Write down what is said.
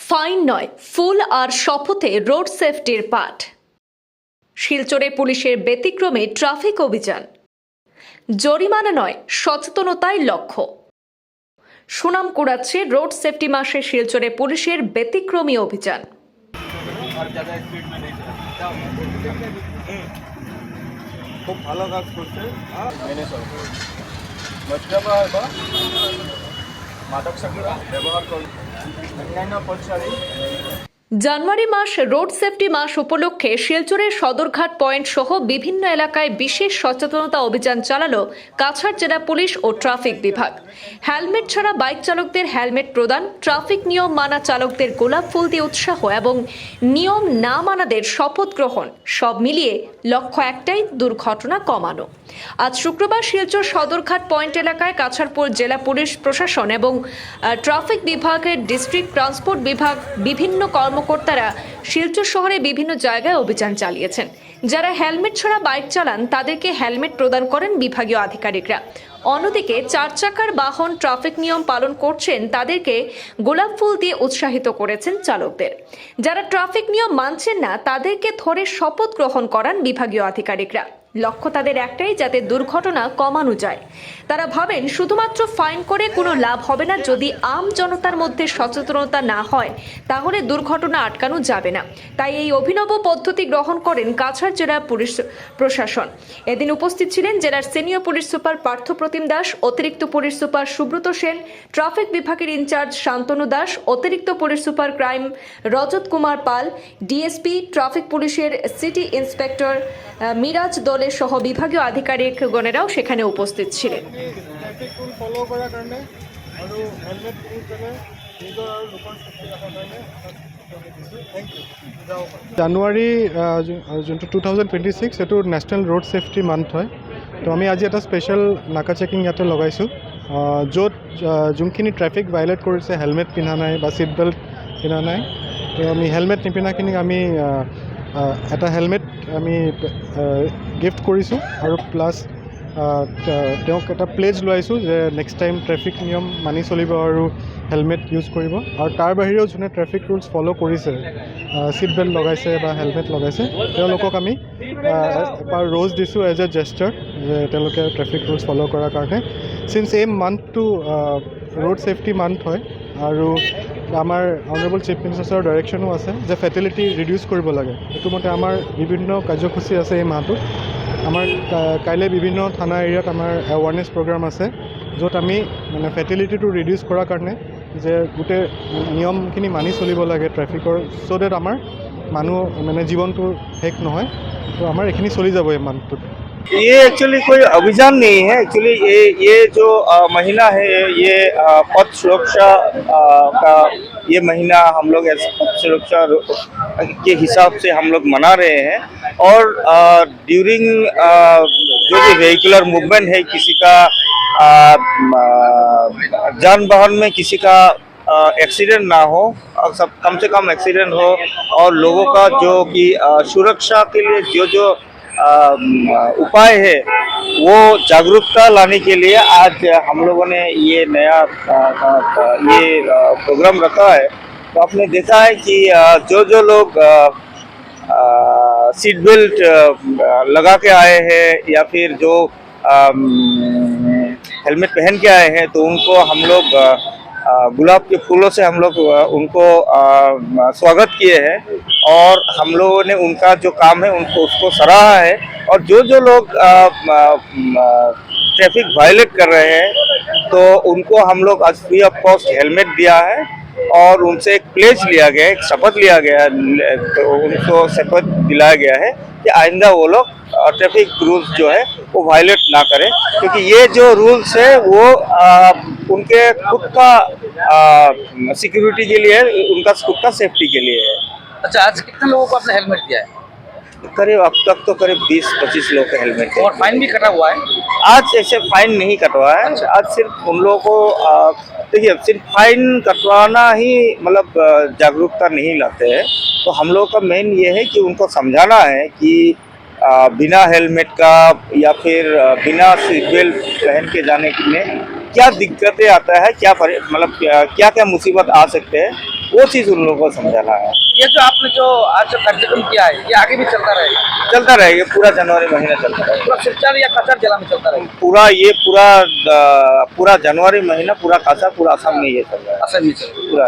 Fine নয়, ফুল আর শপথে road সেফটির পাঠ। শিলচরে পুলিশের ব্যতিক্রমে ট্রাফিক অভিযান। জরিমানা নয়, সচেতনতাই লক্ষ্য। সুনাম কুড়াচ্ছে রোড সেফটি মাসে শিলচরে পুলিশের ব্যতিক্রমী অভিযান। খুব ভালো কাজ করছে। মাদক দ্রব্য ব্যবহার করে অন্যান্য পথচারী। জানুয়ারি মাস রোড সেফটি মাস উপলক্ষে শিলচরের সদরঘাট পয়েন্ট সহ বিভিন্ন এলাকায় বিশেষ সচেতনতা অভিযান চালালো কাছাড় জেলা পুলিশ ও ট্রাফিক বিভাগ। হেলমেট ছাড়া বাইক চালকদের হেলমেট প্রদান, ট্রাফিক নিয়ম মানা চালকদের গোলাপ ফুল দিয়ে উৎসাহ এবং নিয়ম না মানাদের শপথ গ্রহণ, সব মিলিয়ে লক্ষ্য একটাই, দুর্ঘটনা কমানো। আজ শুক্রবার শিলচর সদরঘাট পয়েন্ট এলাকায় কাছাড়পুর জেলা পুলিশ প্রশাসন এবং ট্রাফিক বিভাগের ডিস্ট্রিক্ট ট্রান্সপোর্ট বিভাগ বিভিন্ন কর্মকর্তারা শিলচর শহরে বিভিন্ন জায়গায় অভিযান চালিয়েছেন। যারা হেলমেট ছাড়া বাইক চালান তাদেরকে হেলমেট প্রদান করেন বিভাগীয় আধিকারিকরা। অন্যদিকে চার চাকার বাহন ট্রাফিক নিয়ম পালন করছেন তাদেরকে গোলাপ ফুল দিয়ে উৎসাহিত করেছেন চালকদের। যারা ট্রাফিক নিয়ম মানছেন না তাদেরকে ধরে শপথ গ্রহণ করান বিভাগীয় আধিকারিকরা। লক্ষ্য তাদের একটাই, যাতে দুর্ঘটনা কমানো যায়। তারা ভাবেন শুধুমাত্র ফাইন করে কোনো লাভ হবে না, যদি আম জনতার মধ্যে সচেতনতা না হয় তাহলে দুর্ঘটনা আটকানো যাবে না। তাই এই অভিনব পদ্ধতি গ্রহণ করেন কাছাড় জেলা পুলিশ প্রশাসন। এদিন উপস্থিত ছিলেন জেলার সিনিয়র পুলিশ সুপার পার্থ প্রতিম দাস, অতিরিক্ত police super Subrata Sen, traffic বিভাগের ইনচার্জ শান্তনু দাস, অতিরিক্ত পুলিশ সুপার ক্রাইম রজত কুমার পাল, ডিএসপি ট্রাফিক পুলিশের সিটি ইন্সপেক্টর মিরাজ দলে সহ বিভাগীয় আধিকারিকগণেরাও সেখানে উপস্থিত ছিলেন। জানুৱাৰী যোনটো 2026 এইটো নেশ্যনেল ৰোড ছেফটি মান্থ হয়। তো আমি আজি এটা স্পেচিয়েল নাকা চেকিং ইয়াতে লগাইছোঁ, য'ত যোনখিনি ট্ৰেফিক ভাইলেট কৰিছে, হেলমেট পিন্ধা নাই বা ছিট বেল্ট পিন্ধা নাই, তো আমি হেলমেট নিপিন্ধাখিনিক আমি এটা হেলমেট আমি গিফ্ট কৰিছোঁ আৰু প্লাছ তেওঁক এটা প্লেজ লোৱাইছোঁ যে নেক্সট টাইম ট্ৰেফিক নিয়ম মানি চলিব আৰু হেলমেট ইউজ কৰিব। আৰু তাৰ বাহিৰেও যোনে ট্ৰেফিক ৰুলছ ফ'ল' কৰিছে, ছিট বেল্ট লগাইছে বা হেলমেট লগাইছে, তেওঁলোকক আমি এবাৰ ৰ'জ দিছোঁ এজ এ জেষ্টাৰ যে তেওঁলোকে ট্ৰেফিক ৰুলছ ফ'ল' কৰাৰ কাৰণে। চিন্স এই মান্থটো ৰোড ছেফটি মান্থ হয় আৰু আমাৰ অনাৰেবল চিফ মিনিষ্টাৰৰ ডাইৰেকশ্যনো আছে যে ফেটেলিটি ৰিডিউচ কৰিব লাগে। এইটো মতে আমাৰ বিভিন্ন কাৰ্যসূচী আছে এই মাহটোত। আমাৰ কাইলৈ বিভিন্ন থানা এৰিয়াত আমাৰ এৱাৰনেছ প্ৰগ্ৰাম আছে, য'ত আমি মানে ফেটেলিটিটো ৰিডিউচ কৰাৰ কাৰণে যে গোটেই নিয়মখিনি মানি চলিব লাগে ট্ৰেফিকৰ, চ' ডেট আমাৰ মানুহ মানে জীৱনটো শেষ নহয়। তো আমাৰ এইখিনি চলি যাব এই মান্থটোত। ये एक्चुअली कोई अभियान नहीं है। एक्चुअली ये जो महीना है, ये पथ सुरक्षा का ये महीना हम लोग पथ सुरक्षा के हिसाब से हम लोग मना रहे हैं। और ड्यूरिंग जो भी वेहिकुलर मूवमेंट है, किसी का जान वाहन में किसी का एक्सीडेंट ना हो, सब कम से कम एक्सीडेंट हो, और लोगों का जो कि सुरक्षा के लिए जो उपाय है वो जागरूकता लाने के लिए आज हम लोगों ने ये नया ये प्रोग्राम रखा है। तो आपने देखा है कि जो लोग सीट बेल्ट लगा के आए हैं या फिर जो हेलमेट पहन के आए हैं, तो उनको हम लोग गुलाब के फूलों से हम लोग उनको स्वागत किए हैं। और हम लोगों ने उनका जो काम है उसको सराहा है। और जो लोग ट्रैफिक वायलेट कर रहे हैं, तो उनको हम लोग आज फ्री ऑफ कॉस्ट हेलमेट दिया है और उनसे एक प्लेज लिया गया है, एक शपथ लिया गया है। तो उनको शपथ दिलाया गया है कि आइंदा वो लोग ट्रैफिक रूल्स जो है वो वायलेट ना करें, क्योंकि ये जो रूल्स है वो उनके खुद का सिक्योरिटी के लिए है, उनका खुद का सेफ्टी के लिए है। अच्छा, आज कितने लोगों को आपने हेलमेट दिया है? करीब अब तक तो करीब 20-25 लोग का हेलमेट है। और फाइन भी कटा हुआ है? आज ऐसे फाइन नहीं कटवा है। अच्छा। आज सिर्फ उन लोगों को देखिए, सिर्फ फाइन कटवाना ही मतलब जागरूकता नहीं लाते हैं। तो हम लोग का मेन ये है कि उनको समझाना है कि बिना हेलमेट का या फिर बिना सीट बेल्ट पहन के जाने में क्या दिक्कतें आता है, मतलब क्या क्या मुसीबत आ सकते हैं, वो चीज़ उन लोगों को समझाना है। ये जो आपने जो आज जो कार्यक्रम किया है, ये आगे भी चलता रहेगा? चलता रहेगा, पूरा जनवरी महीना चलता रहेगा। पूरा सिलचर या कचर जिला में चलता रहेगा? पूरा जनवरी महीना पूरा खासा पूरा असम में ये चल रहा है असर नहीं चल रहा। पूरा।